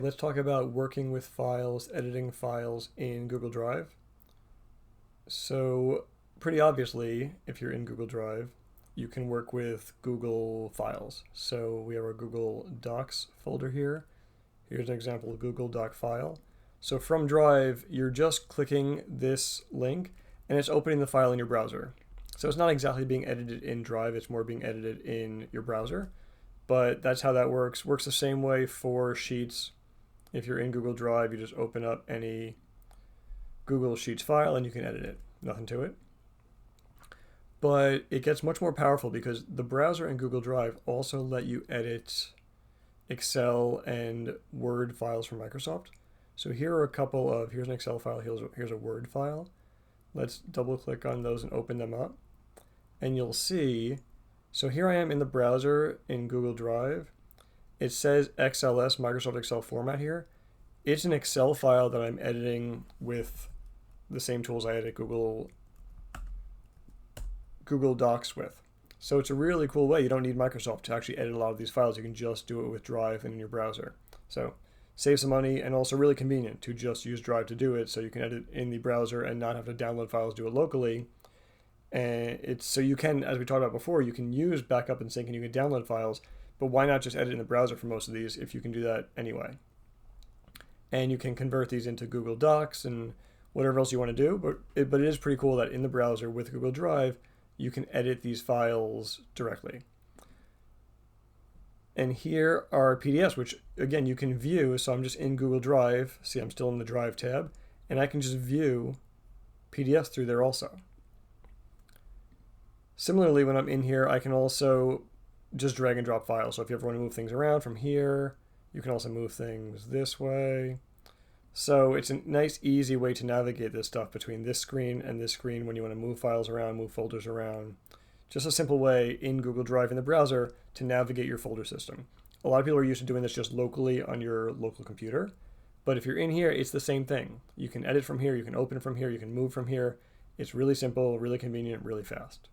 Let's talk about working with files, editing files in Google Drive. So pretty obviously, if you're in Google Drive, you can work with Google Files. So we have our Google Docs folder here. Here's an example of Google Doc file. So from Drive, you're just clicking this link and it's opening the file in your browser. So it's not exactly being edited in Drive, it's more being edited in your browser. But that's how that works. Works the same way for Sheets. If you're in Google Drive, you just open up any Google Sheets file and you can edit it. Nothing to it. But it gets much more powerful because the browser and Google Drive also let you edit Excel and Word files from Microsoft. So here are a couple of, here's an Excel file, here's a Word file. Let's double click on those and open them up. And you'll see, so here I am in the browser in Google Drive. It says XLS, Microsoft Excel format here. It's an Excel file that I'm editing with the same tools I edit Google Docs with. So it's a really cool way. You don't need Microsoft to actually edit a lot of these files. You can just do it with Drive and in your browser. So save some money and also really convenient to just use Drive to do it, so you can edit in the browser and not have to download files, do it locally. And it's so you can, as we talked about before, you can use backup and sync and you can download files, but why not just edit in the browser for most of these if you can do that anyway? And you can convert these into Google Docs and whatever else you want to do, but it is pretty cool that in the browser with Google Drive, you can edit these files directly. And here are PDFs, which again, you can view. So I'm just in Google Drive. See, I'm still in the Drive tab, and I can just view PDFs through there also. Similarly, when I'm in here, I can also just drag and drop files. So if you ever want to move things around from here, you can also move things this way. So it's a nice, easy way to navigate this stuff between this screen and this screen when you want to move files around, move folders around. Just a simple way in Google Drive in the browser to navigate your folder system. A lot of people are used to doing this just locally on your local computer. But if you're in here, it's the same thing. You can edit from here, you can open from here, you can move from here. It's really simple, really convenient, really fast.